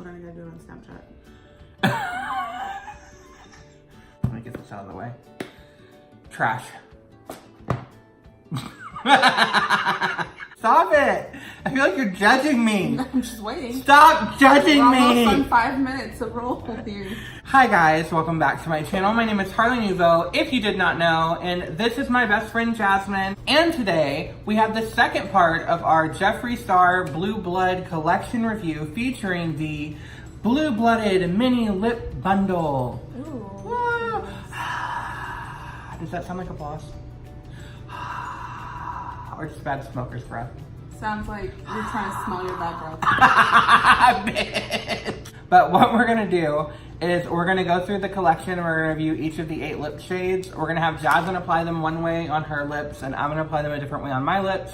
what I gotta do on Snapchat. Let me get this out of the way. Trash. Stop it! I feel like you're judging me. I'm just waiting. Stop judging We're me! almost on 5 minutes of roll here. Hi guys, welcome back to my channel. My name is Harley Nouveau, if you did not know, and this is my best friend Jasmine. And today, we have the second part of our Jeffree Star Blue Blood collection review featuring the Blue Blooded Mini Lip Bundle. Ooh. Woo. Does that sound like applause? Or just bad smoker's breath? Sounds like you're trying to smell your bad breath. But what we're gonna do is we're gonna go through the collection and we're gonna review each of the 8 lip shades. We're gonna have Jasmine apply them one way on her lips and I'm gonna apply them a different way on my lips.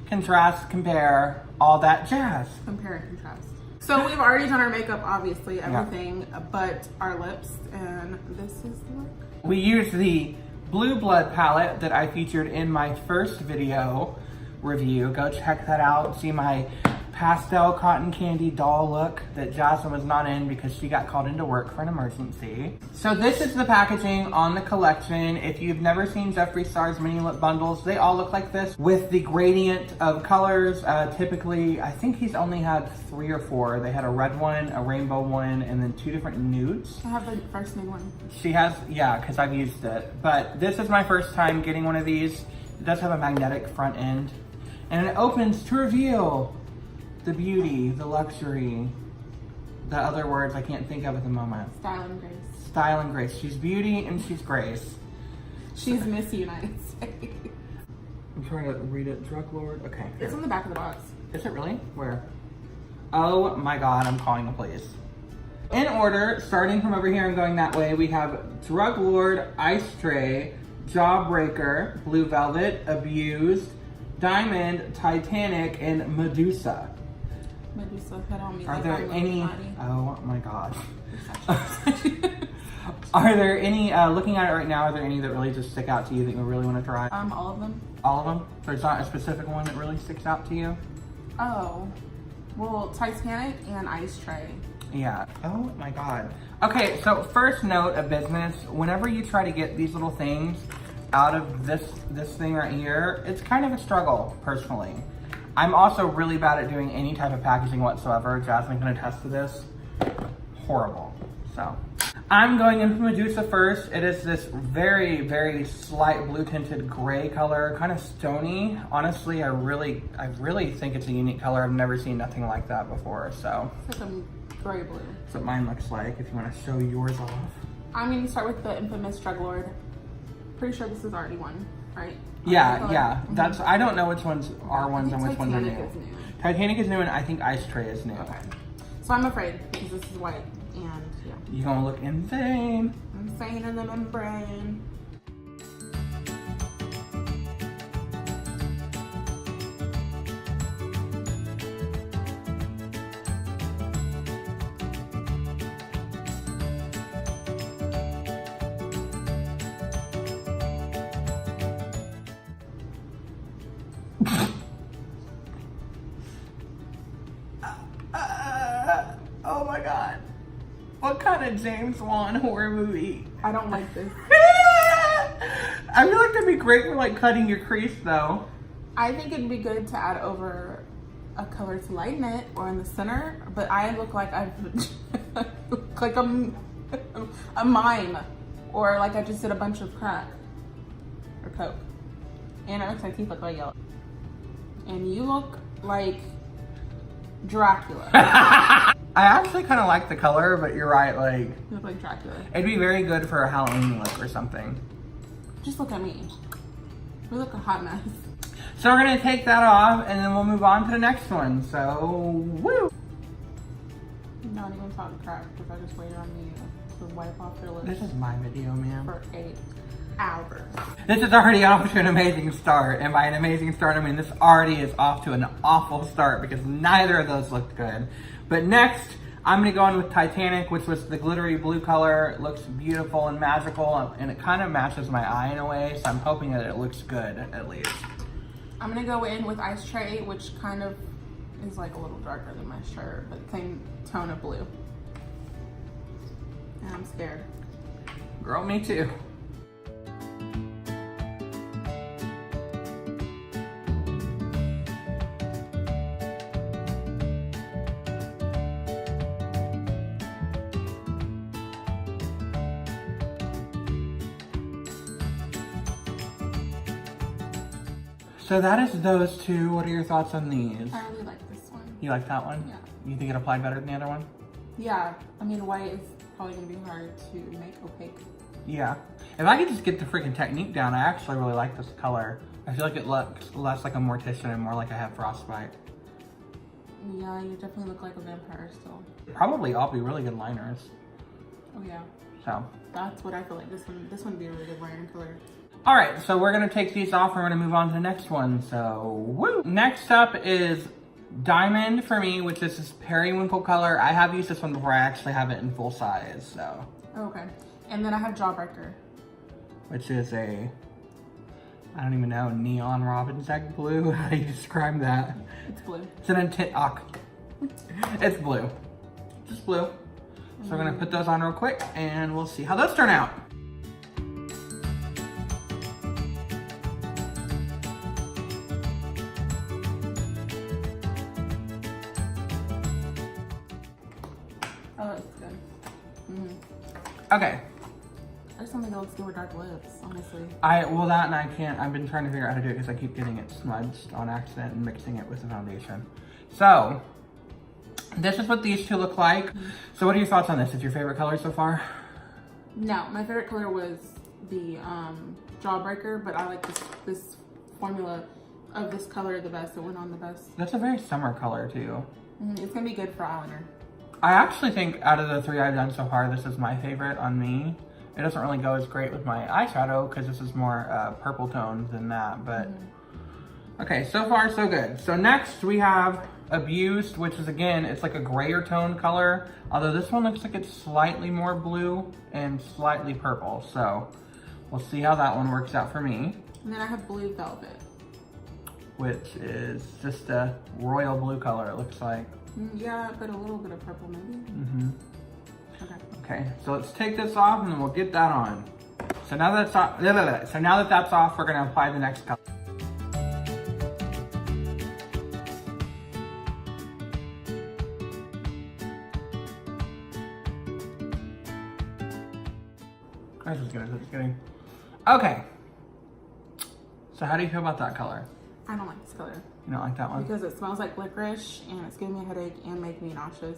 Contrast, compare, all that jazz. Compare and contrast. So we've already done our makeup, obviously, everything, but our lips, and this is the look. We used the Blue Blood palette that I featured in my first video review. Go check that out. See my pastel cotton candy doll look that Jasmine was not in because she got called into work for an emergency. So this is the packaging on the collection. If you've never seen Jeffree Star's mini lip bundles, they all look like this with the gradient of colors. Typically, I think he's only had 3 or 4. They had a red one, a rainbow one, and then 2 different nudes. I have the first new one. She has, yeah, because I've used it. But this is my first time getting one of these. It does have a magnetic front end. And it opens to reveal the beauty, the luxury, the other words I can't think of at the moment. Style and grace. Style and grace. She's beauty and she's grace. She's Miss United States. I'm trying to read it. Drug Lord. Okay. It's on the back of the box. Is it really? Where? Oh my God, I'm calling the police. In order, starting from over here and going that way, we have Drug Lord, Ice Tray, Jawbreaker, Blue Velvet, Abused, Diamond, Titanic, and Medusa. Medusa, that on me. Are like there on any? body. Oh my God. Are there any? Looking at it right now, are there any that really just stick out to you that you really want to try? All of them. All of them. There's not a specific one that really sticks out to you. Oh, well, Titanic and Ice Tray. Yeah. Oh my God. Okay, so first note of business: whenever you try to get these little things out of this thing right here, it's kind of a struggle, personally. I'm also really bad at doing any type of packaging whatsoever. Jasmine can attest to this. Horrible. So, I'm going in for Medusa first. It is this very, very slight blue tinted gray color, kind of stony. Honestly, I really think it's a unique color. I've never seen nothing like that before, so. It's like a gray blue. That's what mine looks like, if you want to show yours off. I'm gonna start with the infamous Drug Lord. Pretty sure this is already one, right? Yeah, yeah. That's, I don't know which ones are ones and which ones are new. Titanic is new. Titanic is new and I think Ice Tray is new. Okay. So I'm afraid because this is white and yeah. You're gonna look insane. Insane in the membrane. Oh my God. What kind of James Wan horror movie? I don't like this. I feel like that'd be great for like cutting your crease though. I think it'd be good to add over a color to lighten it or in the center, but I look like I've look like a mime or like I just did a bunch of crack or coke. And it looks like teeth look like yellow. And you look like Dracula. I actually kind of like the color, but you're right, like, You look like Dracula. it'd be very good for a Halloween look or something. Just look at me. We look a hot mess. So we're gonna take that off and then we'll move on to the next one. So, woo! Not even talk crap because I just waited on you to wipe off your lips This is my video, man. for 8 hours. This is already off to an amazing start. And by an amazing start, I mean this already is off to an awful start because neither of those looked good. But next, I'm gonna go in with Titanic, which was the glittery blue color. It looks beautiful and magical, and it kind of matches my eye in a way, so I'm hoping that it looks good, at least. I'm gonna go in with Ice Tray, which kind of is like a little darker than my shirt, but same tone of blue. And I'm scared. Girl, me too. So that is those two. What are your thoughts on these? I really like this one. You like that one? Yeah. You think it applied better than the other one? Yeah, I mean white is probably gonna be hard to make opaque. Yeah. If I could just get the freaking technique down, I actually really like this color. I feel like it looks less like a mortician and more like I have frostbite. Yeah, you definitely look like a vampire still. Probably all be really good liners. Oh yeah. So. That's what I feel like this one would be a really good liner color. All right, so we're gonna take these off. We're gonna move on to the next one. So, woo! Next up is Diamond for me, which is this periwinkle color. I have used this one before. I actually have it in full size, so. Okay, and then I have Jawbreaker. Which is a, I don't even know, neon robin's egg blue. How do you describe that? It's blue. It's an intent, it's blue. Just blue. So we're gonna put those on real quick and we'll see how those turn out. Oh, that's good. Okay. I just don't think it looks good with dark lips, honestly. Well, that and I can't. I've been trying to figure out how to do it because I keep getting it smudged on accident and mixing it with the foundation. So, this is what these two look like. So what are your thoughts on this? Is your favorite color so far? No, my favorite color was the Jawbreaker, but I like this formula of this color the best. It went on the best. That's a very summer color too. It's gonna be good for eyeliner. I actually think out of the three I've done so far, this is my favorite on me. It doesn't really go as great with my eyeshadow because this is more purple toned than that, but okay, so far so good. So next we have Abused, which is again, it's like a grayer tone color, although this one looks like it's slightly more blue and slightly purple. So we'll see how that one works out for me. And then I have Blue Velvet, which is just a royal blue color, it looks like. Yeah, but a little bit of purple maybe. Okay, so let's take this off and then we'll get that on. So now that's off, that's off, we're gonna apply the next color. That's as good as it's getting. Okay. So how do you feel about that color? I don't like this color. You don't like that one? Because it smells like licorice and it's giving me a headache and making me nauseous.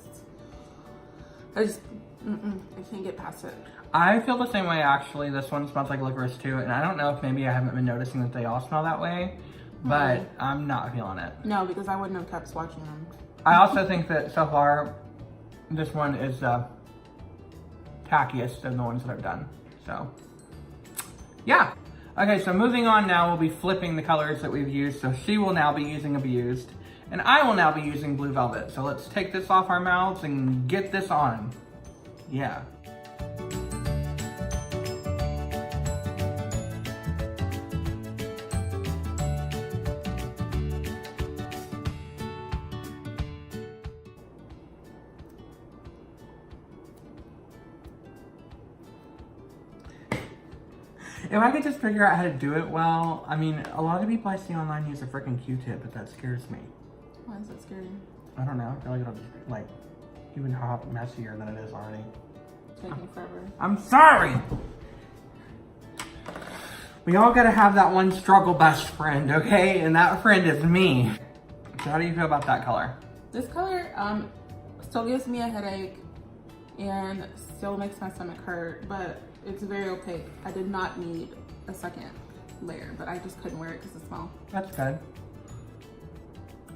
I just, I can't get past it. I feel the same way actually. This one smells like licorice too, and I don't know if maybe I haven't been noticing that they all smell that way, but I'm not feeling it. No, because I wouldn't have kept swatching them. I also think that so far, this one is the tackiest of the ones that I've done. So, yeah. Okay, so moving on now, we'll be flipping the colors that we've used. So she will now be using Abused, and I will now be using Blue Velvet. So let's take this off our mouths and get this on. Yeah. If I could just figure out how to do it well, I mean, a lot of people I see online use a freaking Q-tip, but that scares me. Why is that scary? I don't know. I feel like it'll just, like, even hot messier than it is already. Taking forever. I'm sorry! We all gotta have that one struggle best friend, okay? And that friend is me. So how do you feel about that color? This color still gives me a headache and still makes my stomach hurt, but it's very opaque. I did not need a second layer, but I just couldn't wear it because of the smell. That's good.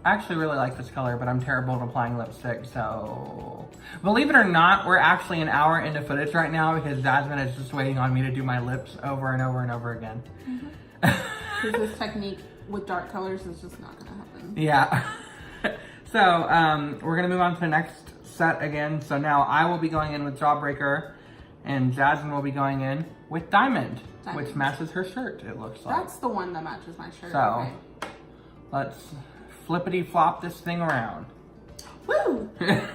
I actually really like this color, but I'm terrible at applying lipstick, so... Believe it or not, we're actually an hour into footage right now because Jasmine is just waiting on me to do my lips over and over and over again. Because this technique with dark colors is just not gonna happen. Yeah. So, we're gonna move on to the next set again. So now I will be going in with Jawbreaker, and Jasmine will be going in with Diamond, which matches her shirt, it looks like. That's the one that matches my shirt. So, okay. Let's flippity flop this thing around. Woo! I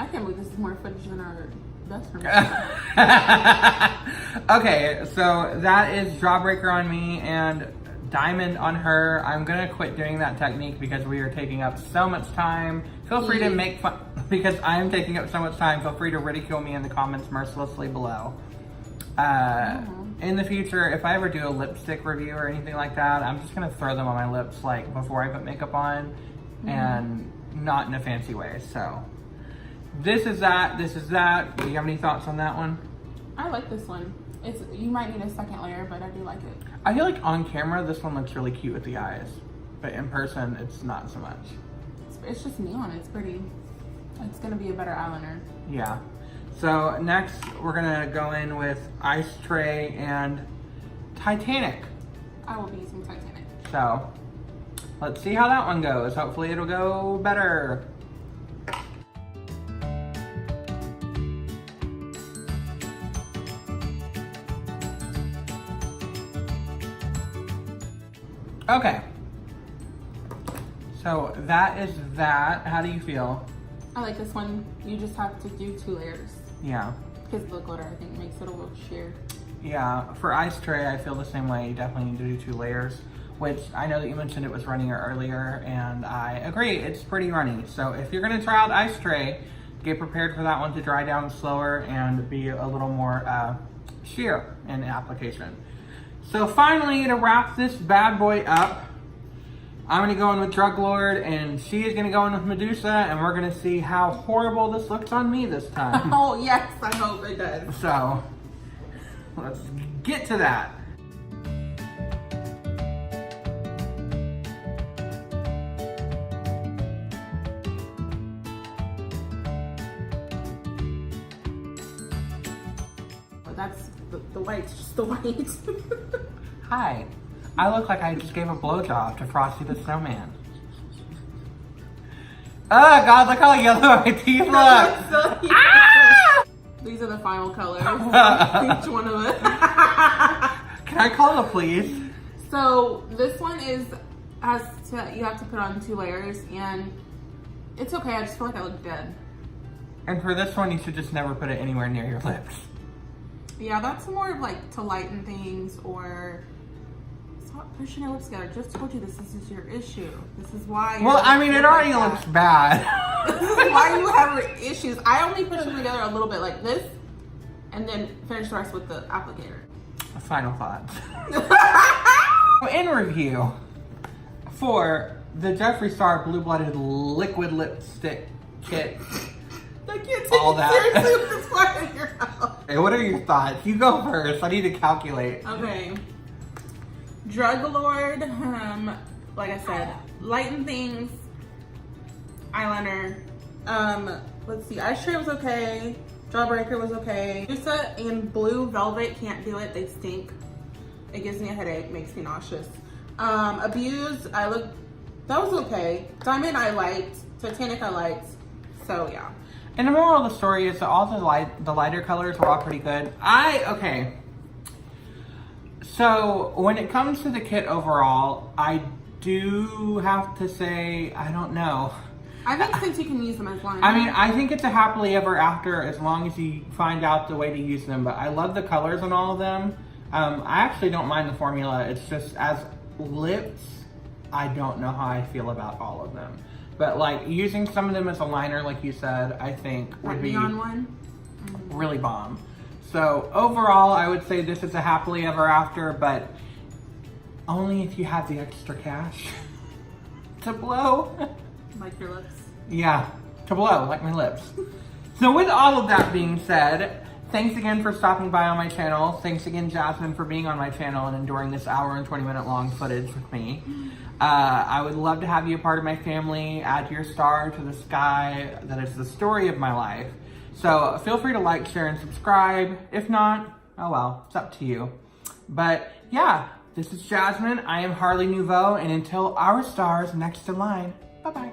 can't believe this is more footage than our best friend. Okay, so that is Jawbreaker on me and Diamond on her. I'm gonna quit doing that technique because we are taking up so much time. Feel free to make fun, because I am taking up so much time, feel free to ridicule me in the comments mercilessly below. In the future, if I ever do a lipstick review or anything like that, I'm just gonna throw them on my lips like before I put makeup on, and not in a fancy way. So this is that. Do you have any thoughts on that one? I like this one. You might need a second layer, but I do like it. I feel like on camera, this one looks really cute with the eyes, but in person, it's not so much. It's just neon, it's pretty. It's gonna be a better eyeliner. Yeah. So next, we're gonna go in with Ice Tray and Titanic. I will be using Titanic. So let's see how that one goes. Hopefully it'll go better. Okay, so that is that. How do you feel? I like this one. You just have to do 2 layers. Yeah. Because the glitter, I think, makes it a little sheer. Yeah, for Ice Tray, I feel the same way. You definitely need to do 2 layers, which I know that you mentioned it was runnier earlier, and I agree, it's pretty runny. So if you're gonna try out Ice Tray, get prepared for that one to dry down slower and be a little more sheer in application. So finally, to wrap this bad boy up, I'm gonna go in with Drug Lord, and she is gonna go in with Medusa, and we're gonna see how horrible this looks on me this time. Oh yes, I hope it does. So, let's get to that. That's the white's just the white. Hi, I look like I just gave a blowjob to Frosty the Snowman. Oh God, look how yellow my teeth look. Ah! These are the final colors. Each one of it. Can I call the police? So this one you have to put on 2 layers, and it's okay. I just feel like I look dead. And for this one, you should just never put it anywhere near your lips. Yeah, that's more of like to lighten things or stop pushing your lips together. I just told you this is your issue. This is why. Well, I mean, it already looks bad. This is why you have issues. I only push them together a little bit like this, and then finish the rest with the applicator. Final thoughts. In review, for the Jeffree Star Blue Blooded Liquid Lipstick Kit. I can't take all it that. seriously with this part in your mouth. Hey, what are your thoughts? You go first. I need to calculate. Okay. Drug Lord, like I said, lighten things. Eyeliner. Let's see. Ice Tray was okay. Jawbreaker was okay. Medusa and Blue Velvet can't do it. They stink. It gives me a headache. Makes me nauseous. Abuse. That was okay. Diamond I liked. Titanic I liked. So yeah. And the moral of the story is that all the lighter colors were all pretty good. Okay. So when it comes to the kit overall, I do have to say, I don't know. I think since you can use them as liner. I mean, I think it's a happily ever after as long as you find out the way to use them. But I love the colors on all of them. I actually don't mind the formula. It's just as lips, I don't know how I feel about all of them. But like using some of them as a liner, like you said, I think would be neon one? Really bomb. So overall, I would say this is a happily ever after, but only if you have the extra cash to blow. Like your lips. Yeah, to blow, like my lips. So with all of that being said, thanks again for stopping by on my channel. Thanks again, Jasmine, for being on my channel and enduring this hour and 20-minute long footage with me. I would love to have you a part of my family. Add your star to the sky. That is the story of my life. So feel free to like, share, and subscribe. If not, oh well, it's up to you. But yeah, This is Jasmine. I am Harley Nouveau, and until our stars next in line, bye-bye.